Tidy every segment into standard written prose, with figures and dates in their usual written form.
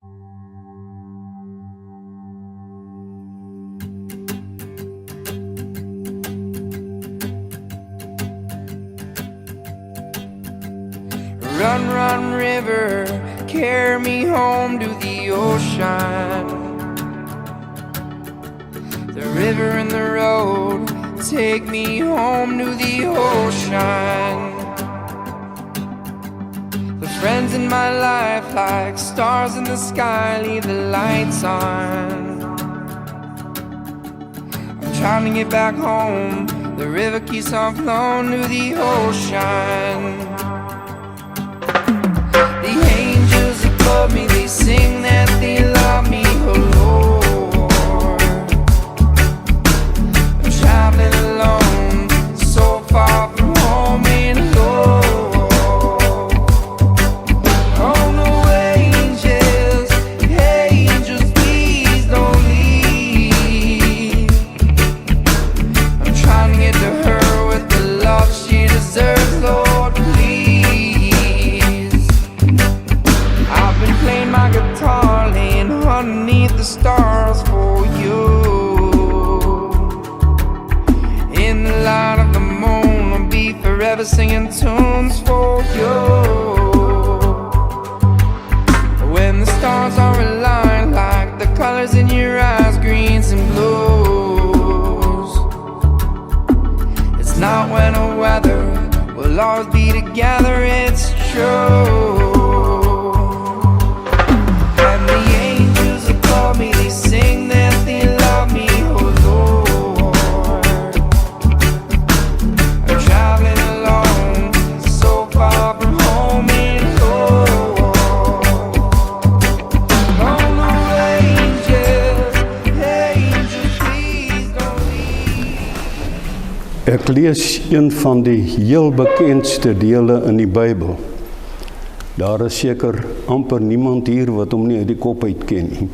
Run, run, river, carry me home to the ocean. The river and the road, take me home to the ocean. The friends in my life, like stars in the sky, leave the lights on. I'm trying to get back home, the river keeps on flowing to the ocean. The angels above me, they sing that they love me, oh Lord. I'm traveling alone, so far from home and Lord. Oh no, angels, angels, please don't leave. I'm trying to get to her with the love she deserves, Lord, please. Playing my guitar, laying underneath the stars for you. In the light of the moon, I'll be forever singing tunes for you. When the stars are aligned, like the colors in your eyes, greens and blues. It's not when or whether we'll always be together, it's true. Me, they sing that they love me, oh Lord. I'm traveling alone, so far from home and Lord. Oh no, angels, angels, please don't leave. Ek lees een van die heel bekendste dele in die Bybel. Daar is seker amper niemand hier wat hom nie uit die kop uit ken nie.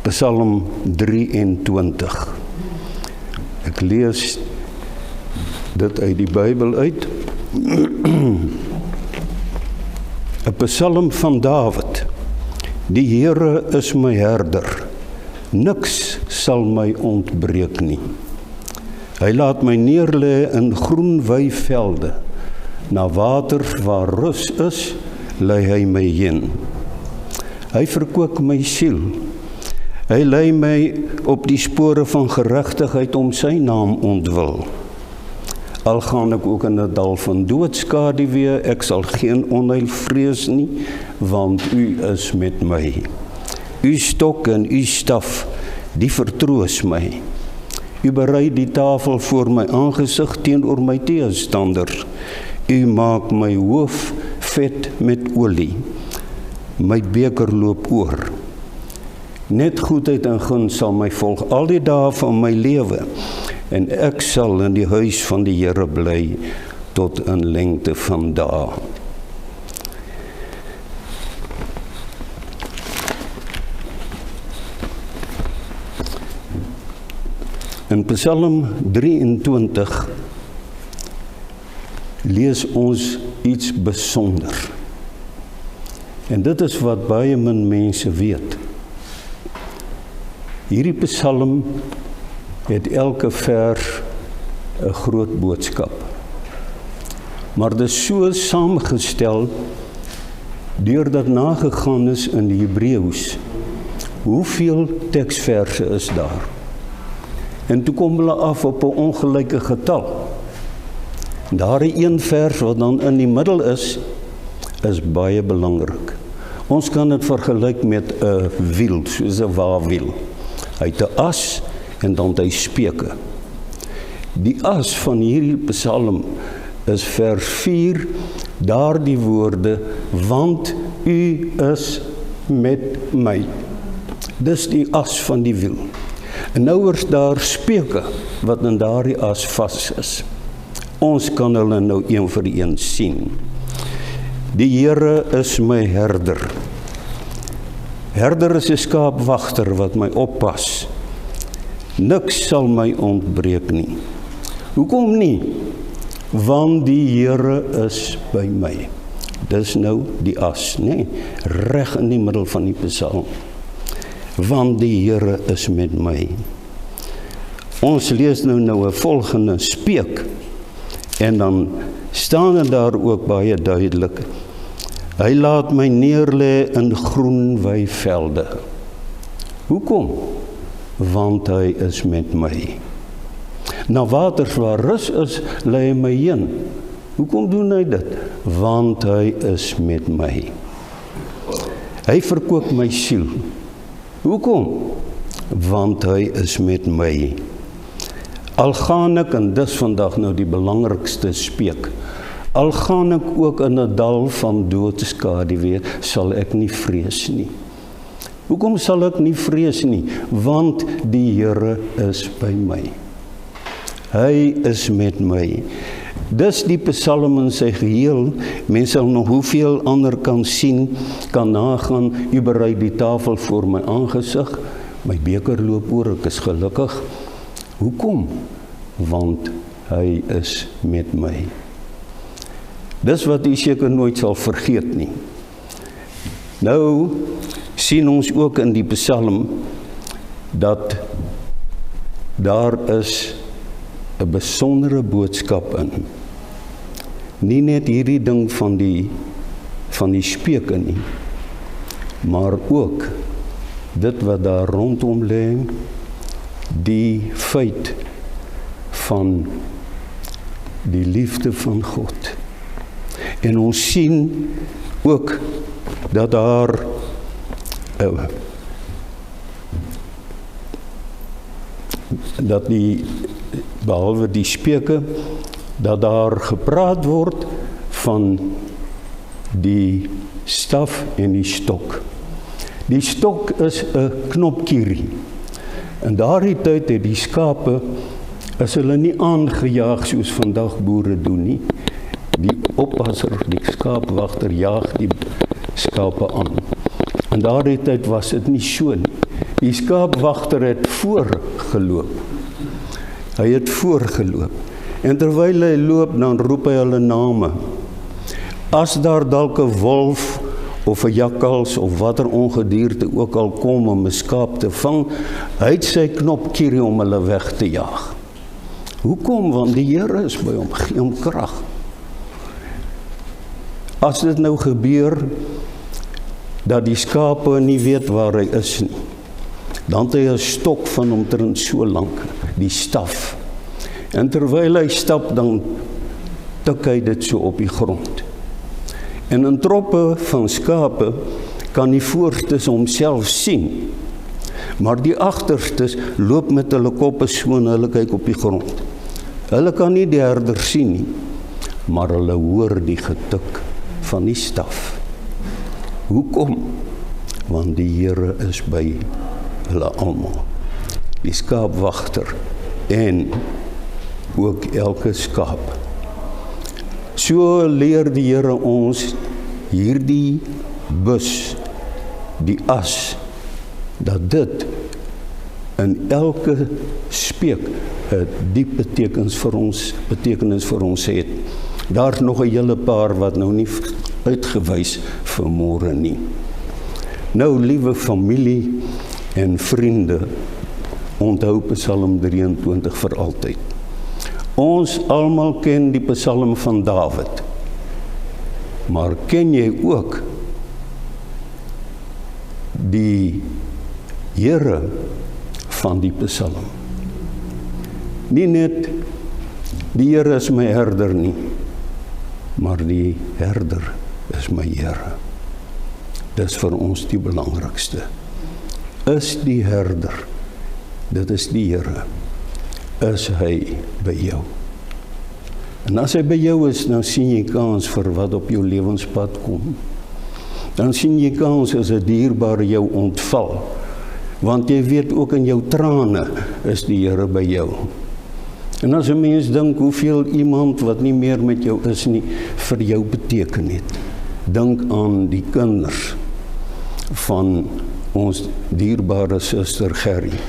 Psalm 23. Ek lees dit uit die Bybel uit. 'n Psalm van Dawid. Die Here is my herder, niks sal my ontbreek nie. Hy laat my neerlê in groen weivelde, na water waar rus is, lei hy my heen. Hy verkoop my siel. Hy lei my op die spore van geregtigheid om sy naam ontwil. Al gaan ek ook in 'n dal van doodskaduwee, ek sal geen onheil vrees nie, want u is met my. U stok en u staf, die vertroos my. U berei die tafel voor my aangesig teenoor my teestanders. U maak my hoof vet met olie. My beker loop oor. Net goedheid en guns sal my volg al die dae van my lewe, en ek sal in die huis van die Here bly tot in lengte van dae. In Psalm 23 lees ons iets besonder. En dit is wat baie min mense weet. Hierdie Psalm het elke vers 'n groot boodskap. Maar dit is so saamgestel deurdat nagegaan is in die Hebreëus. Hoeveel teksverse is daar? En toe kom hulle af op 'n ongelyke getal. Daardie een vers wat dan in die middel is baie belangrik. Ons kan dit vergelyk met 'n wiel, soos 'n wawiel. Hy het 'n as en dan het hy speke. Die as van hierdie Psalm is vers 4, daardie woorde, want u is met my. Dis die as van die wiel. En nou is daar speke wat in daardie as vas is. Ons kan hulle nou een vir een sien. Die Here is my herder. Herder is 'n skaapwagter wat my oppas. Niks sal my ontbreek nie. Hoekom nie? Want die Here is by my. Dis nou die as, nee, reg in die middel van die psalm. Want die Here is met my. Ons lees nou 'n volgende speek, en dan staan dit daar ook baie duidelik. Hy laat my neerlê in groen weivelde. Hoekom? Want hy is met my. Na waters waar rus is, lei hy my heen. Hoekom doen hy dit? Want hy is met my. Hy verkoop my siel. Hoekom? Want hy is met my. Al gaan ek, en dis vandag nou die belangrikste speek, al gaan ek ook in 'n dal van doodskaduwee, sal ek nie vrees nie. Hoekom sal ek nie vrees nie? Want die Here is by my. Hy is met my. Dis die psalm in sy geheel. Mense sal nog hoeveel ander kan sien, kan nagaan. U berei die tafel voor my aangesig. My beker loop oor, ek is gelukkig. Hoekom? Want hy is met my. Dis wat u seker nooit sal vergeet nie. Nou sien ons ook in die psalm dat daar is 'n besondere boodskap in. Nie net hierdie ding van die speuke nie, maar ook dit wat daar rondom lê, die feit van die liefde van God. En ons sien ook dat daar behalwe die speuke, dat daar gepraat word van die staf en die stok. Die stok is 'n knopkierie. In daardie tyd het die skape, is hulle nie aangejaag soos vandag boere doen nie. Die oppasser, die skaapwagter jaag die skape aan. In daardie tyd was dit nie so nie. Die skaapwagter het voorgeloop. Hy het voorgeloop. En terwyl hy loop, dan roep hy hulle name. As daar dalk 'n wolf of 'n jakkals of watter ongedierte ook al kom om 'n skaap te vang, hy het sy knopkierie om hulle weg te jaag. Hoekom? Want die Here is by hom, gee hom krag. As dit nou gebeur dat die skape nie weet waar hy is nie, dan het hy 'n stok van omtrent so lank, die staf. En terwyl hy stap, dan tik hy dit so op die grond. En in troppe van skape kan die voorstes homself sien, maar die agterstes loop met hulle koppe so en hulle kyk op die grond. Hulle kan nie die herder sien nie, maar hulle hoor die getik van die staf. Hoekom? Want die Here is by hulle almal. Die skaapwagter en ook elke skaap. So leer die Here ons hierdie bus, die as, dat dit in elke speek 'n diep betekenis vir ons het. Daar's nog 'n hele paar wat nou nie uitgewys vanmôre nie. Nou, liewe familie en vriende, onthou Psalm 23 vir altyd. Ons almal ken die Psalm van Dawid, maar ken jy ook die Here van die Psalm? Nie net die Here is my herder nie, maar die herder is my Here. Dis vir ons die belangrikste. Is die herder, dit is die Here, is hy by jou. En as hy by jou is, dan sien jy kans vir wat op jou lewenspad kom. Dan sien jy kans as 'n dierbare jou ontval. Want jy weet ook in jou trane is die Here by jou. En as 'n mens dink hoeveel iemand wat nie meer met jou is nie, vir jou beteken het. Dink aan die kinders van ons dierbare suster Gerry,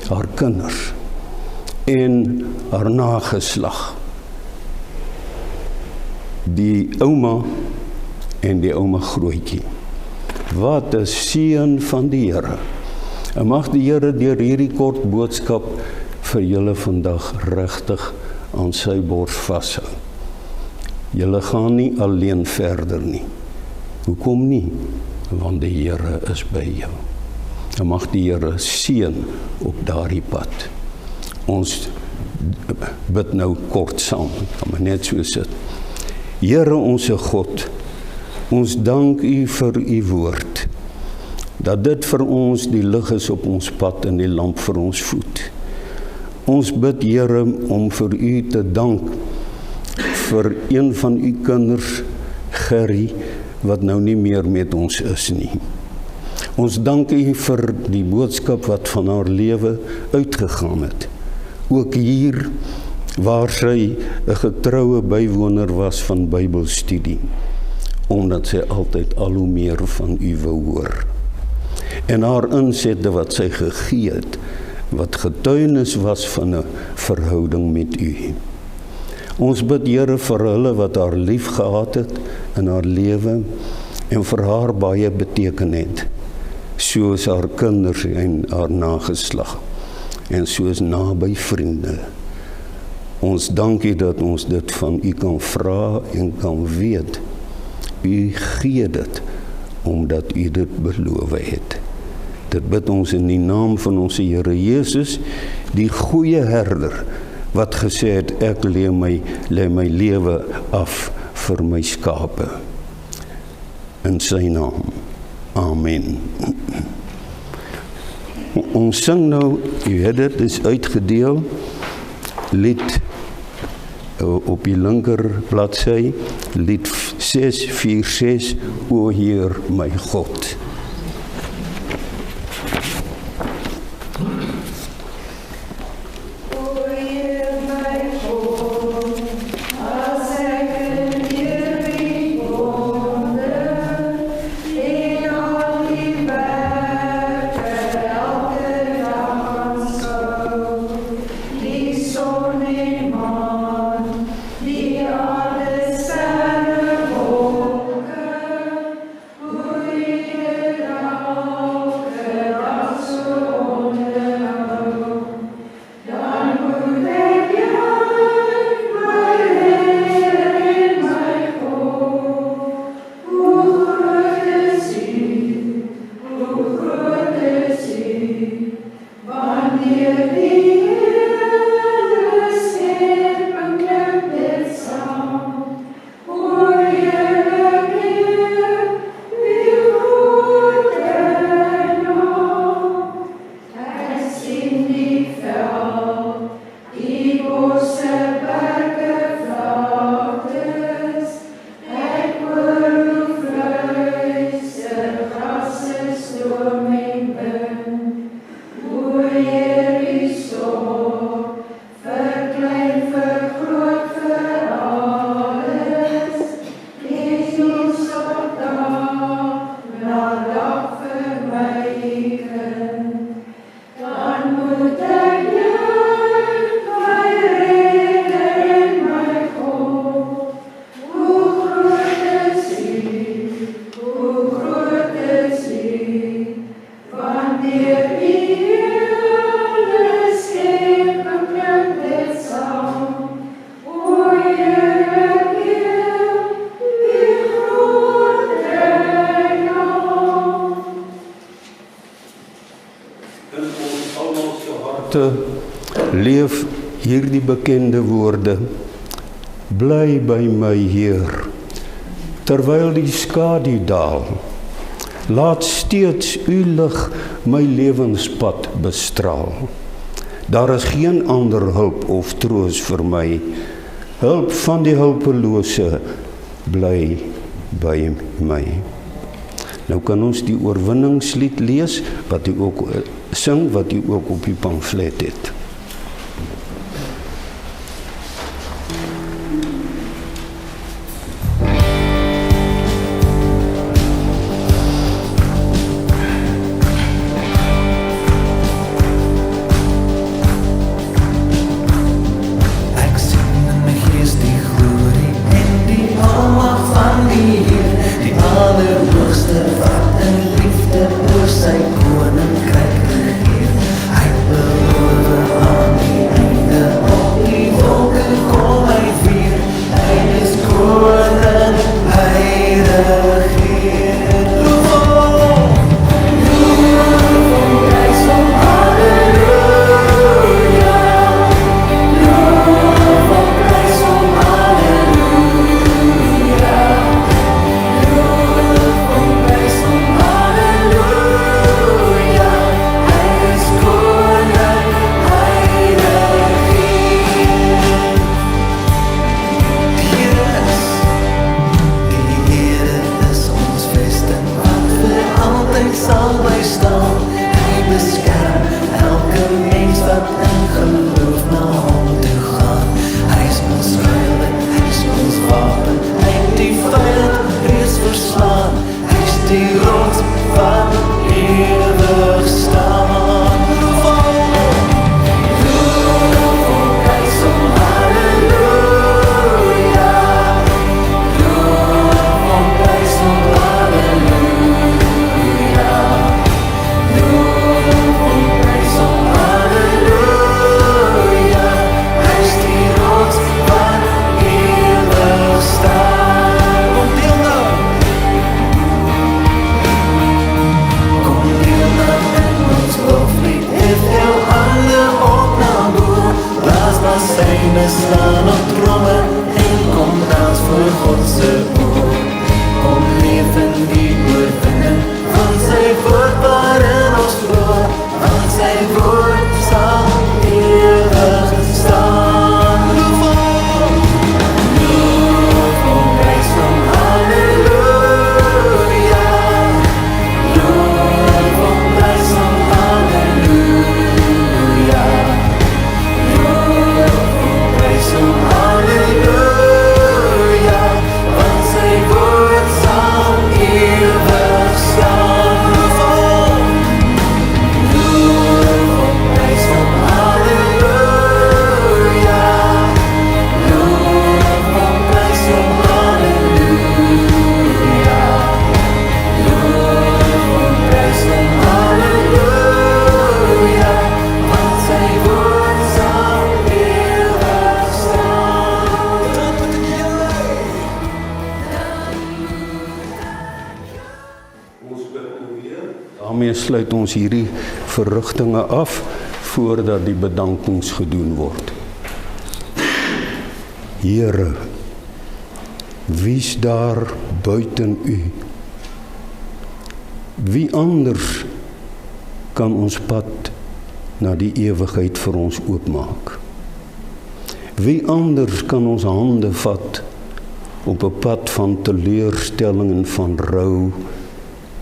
haar kinders en haar nageslag. Die ouma en die ouma grootjie. Wat 'n seën van die Here. En mag die Here deur hierdie kort boodskap vir julle vandag regtig aan sy bors vashou. Julle gaan nie alleen verder nie. Hoekom nie? Want die Here is by jou. En mag die Here seën op daardie pad. Ons bid nou kort saam, kan maar net so sit. Here onse God, ons dank U vir U woord, dat dit vir ons die lig is op ons pad en die lamp vir ons voet. Ons bid Here om vir U te dank vir een van U kinders, Gerry, wat nou nie meer met ons is nie. Ons dank U vir die boodskap wat van haar lewe uitgegaan het. Ook hier waar sy 'n getroue bywoner was van Bybelstudie, omdat sy altyd al hoe meer van U wou hoor. En haar insette wat sy gegee het, wat getuienis was van 'n verhouding met U. Ons bid Here vir hulle wat haar lief gehad het in haar lewe en vir haar baie beteken het, soos haar kinders en haar nageslag en soos naby vriende. Ons dank U dat ons dit van U kan vra en kan weet. U gee dit omdat U dit beloof het. Dit bid ons in die naam van ons Here Jesus, die goeie herder, wat gesê het, ek lê my lewe af vir my skape. In sy naam. Amen. Ons sing nou, u het dit is uitgedeel, lied op die linker bladsy, lied 646, O Heer my God. Leef hierdie bekende woorde, bly by my Heer, terwyl die skadu daal, laat steeds u lig my lewenspad bestraal. Daar is geen ander hulp of troos vir my, hulp van die hulpelose, bly by my. Nou kan ons die oorwinningslied lees, wat u ook sing, wat u ook op die pamflet het. Ek sien in my gees die glorie en die almag van die Heer, die die rots wat ewig staan. Loof hom, prys hom, halleluja. Loof hom, prys hom, halleluja. Loof hom, prys hom, halleluja. Hy is die rots wat ewig staan. Kom deel nou. Kom deel nou in ons loflied. Hef jou hande op na bo. Blaas na syne slaan op tromme en kom dans voor God se oor. Kom leef in die oorwinning van sy woord waarin ons glo, want sy woord sal ewig staan. Loof hom, prys hom, halleluja. Loof hom, prys hom, halleluja. Loof hom, prys hom, halleluja. Want sy woord sal ewig staan. Loof hom, prys hom, halleluja. Loof hom, prys hom, halleluja. Loof hom, prys hom, halleluja. Want sy woord sal ewig staan. Daarmee sluit ons hierdie verrigtinge af voordat die bedankings gedoen word. Here, wie's daar buiten U? Wie anders kan ons pad na die ewigheid vir ons oopmaak? Wie anders kan ons hande vat op 'n pad van teleurstelling en van rou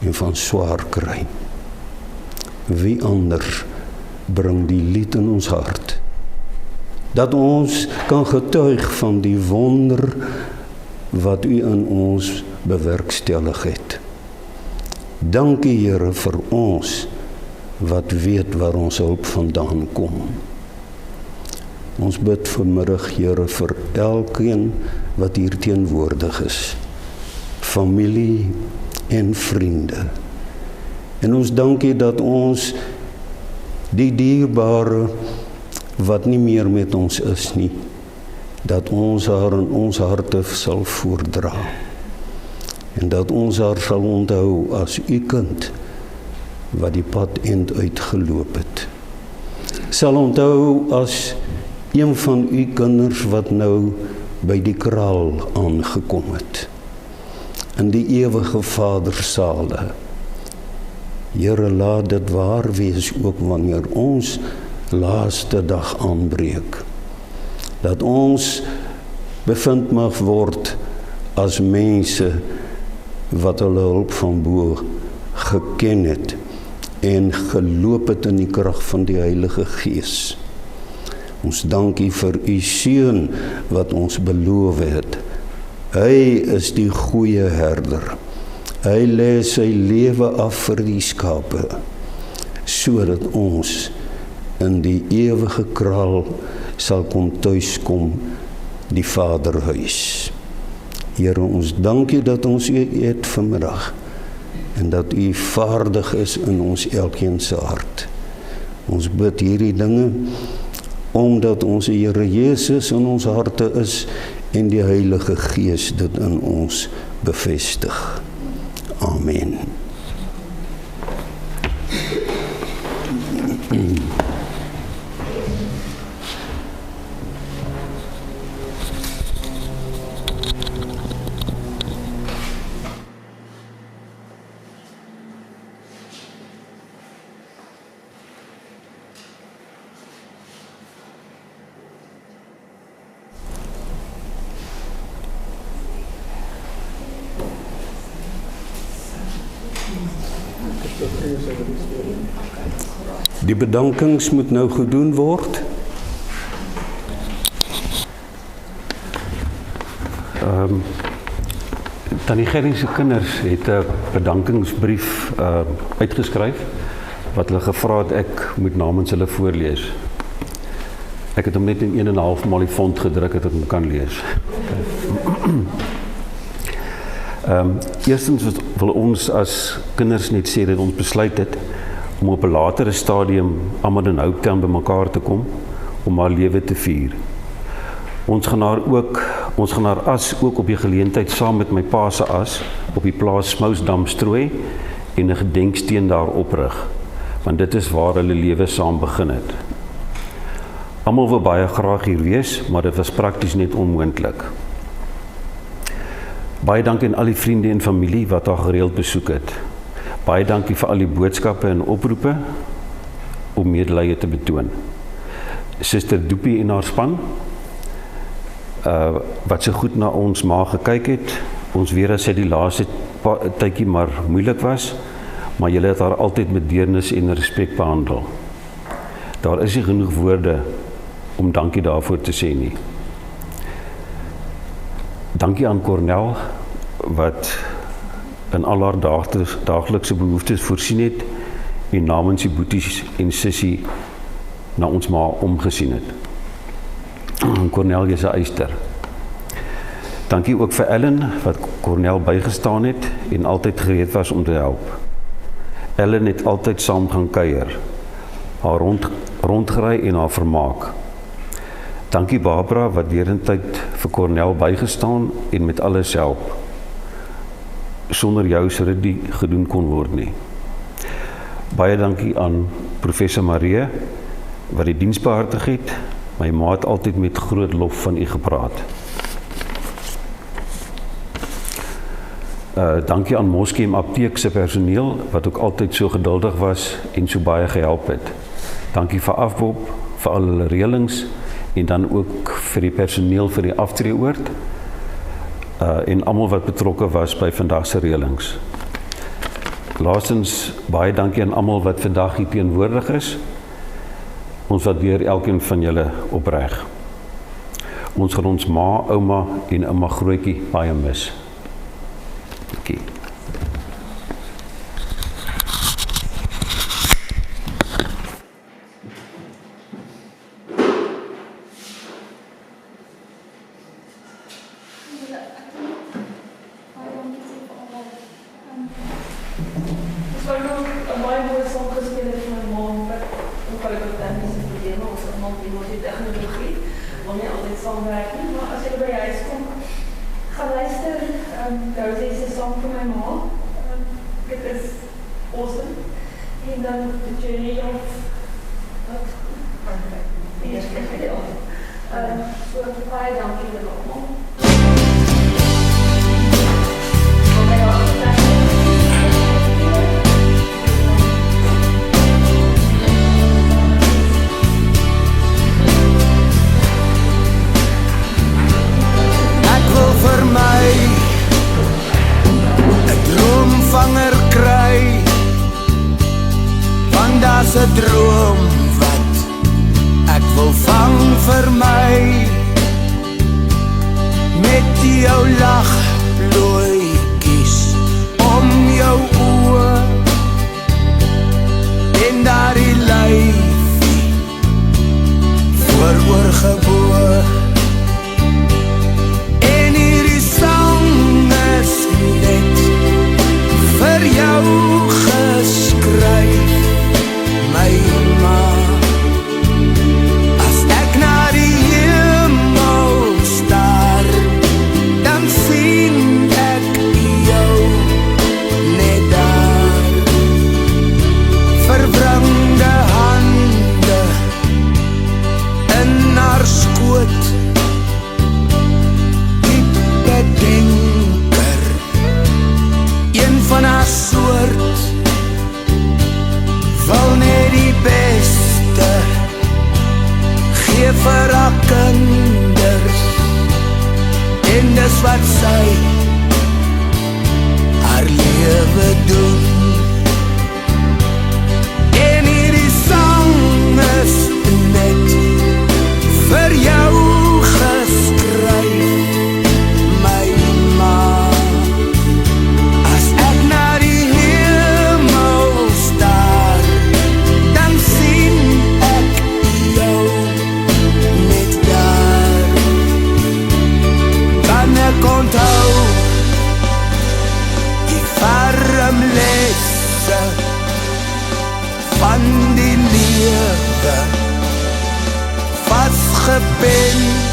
en van swaar kry? Wie anders bring die lied in ons hart, dat ons kan getuig van die wonder wat U in ons bewerkstellig het. Dankie Here vir ons wat weet waar ons hulp vandaan kom. Ons bid vanmiddag Here vir elkeen wat hier teenwoordig is, familie en vriende. En ons dankie dat ons die dierbare wat nie meer met ons is nie, dat ons haar in ons harte sal voordra. En dat ons haar sal onthou as U kind wat die pad end uitgeloop het. Sal onthou as een van U kinders wat nou by die kraal aangekom het. In die ewige Vadersale. Here, laat dit waar wees ook wanneer ons laaste dag aanbreek. Dat ons bevind mag word as mense wat hulle hulp van bo geken het en geloop het in die krag van die Heilige Gees. Ons dankie vir U seun wat ons beloof het. Hy is die goeie herder. Hy lê sy lewe af vir die skape, sodat ons in die ewige kraal sal kon tuiskom, die Vaderhuis. Here, ons dankie dat ons U het vanmiddag en dat U vaardig is in ons elkeen se hart. Ons bid hierdie dinge omdat ons Here Jesus in ons harte is en die Heilige Gees dit in ons bevestig. Amen. Die bedankings moet nou gedoen word. Tannie Gerrie se kinders het 'n bedankingsbrief uitgeskryf wat hulle gevra het ek moet namens hulle voorlees. Ek het hom net in 1,5 maal die font gedruk het ek hom kan lees. Eerstens wil ons as kinders net sê dat ons besluit het om op 'n latere stadium almal in Hopetown bymekaar te kom om haar lewe te vier. Ons gaan haar as ook op die geleentheid saam met my pa se as op die plaas Smousdam strooi en 'n gedenksteen daar oprig, want dit is waar hulle lewe saam begin het. Almal wil baie graag hier wees, maar dit was prakties net onmoontlik. Baie dankie aan al die vriende en familie wat haar gereeld besoek het. Baie dankie vir al die boodskappe en oproepe om medelee te betoon. Suster Doopie en haar span, wat so goed na ons ma gekyk het, ons weet dat sy die laaste tydjie maar moeilik was, maar julle het haar altyd met deernis en respek behandel. Daar is nie genoeg woorde om dankie daarvoor te sê nie. Dankie aan Cornel, wat in al haar daaglikse behoeftes voorsien het en namens die boeties en sissie na ons ma omgesien het. Cornel is 'n eyster. Dankie ook vir Ellen, wat Cornel bygestaan het en altyd gereed was om te help. Ellen het altyd saam gaan kuier, haar rondgery en haar vermaak. Dankie Barbara, wat derentyd vir Cornel bygestaan en met alles help. Sonder jou sou dit nie gedoen kon word nie. Baie dankie aan professor Marie, wat die diens behartig het. My ma het altyd met groot lof van u gepraat. Dankie aan Moskem Apteek se personeel, wat ook altyd so geduldig was en so baie gehelp het. Dankie vir Afbob, vir al hulle reëlings, en dan ook vir die personeel vir die aftreeoord, en almal wat betrokke was by vandag se reëlings. Laastens, baie dankie aan almal wat vandag hier teenwoordig is. Ons waardeer elkeen van julle opreg. Ons gaan ons ma, ouma en ouma Grootjie baie mis. Dankie. vasgepen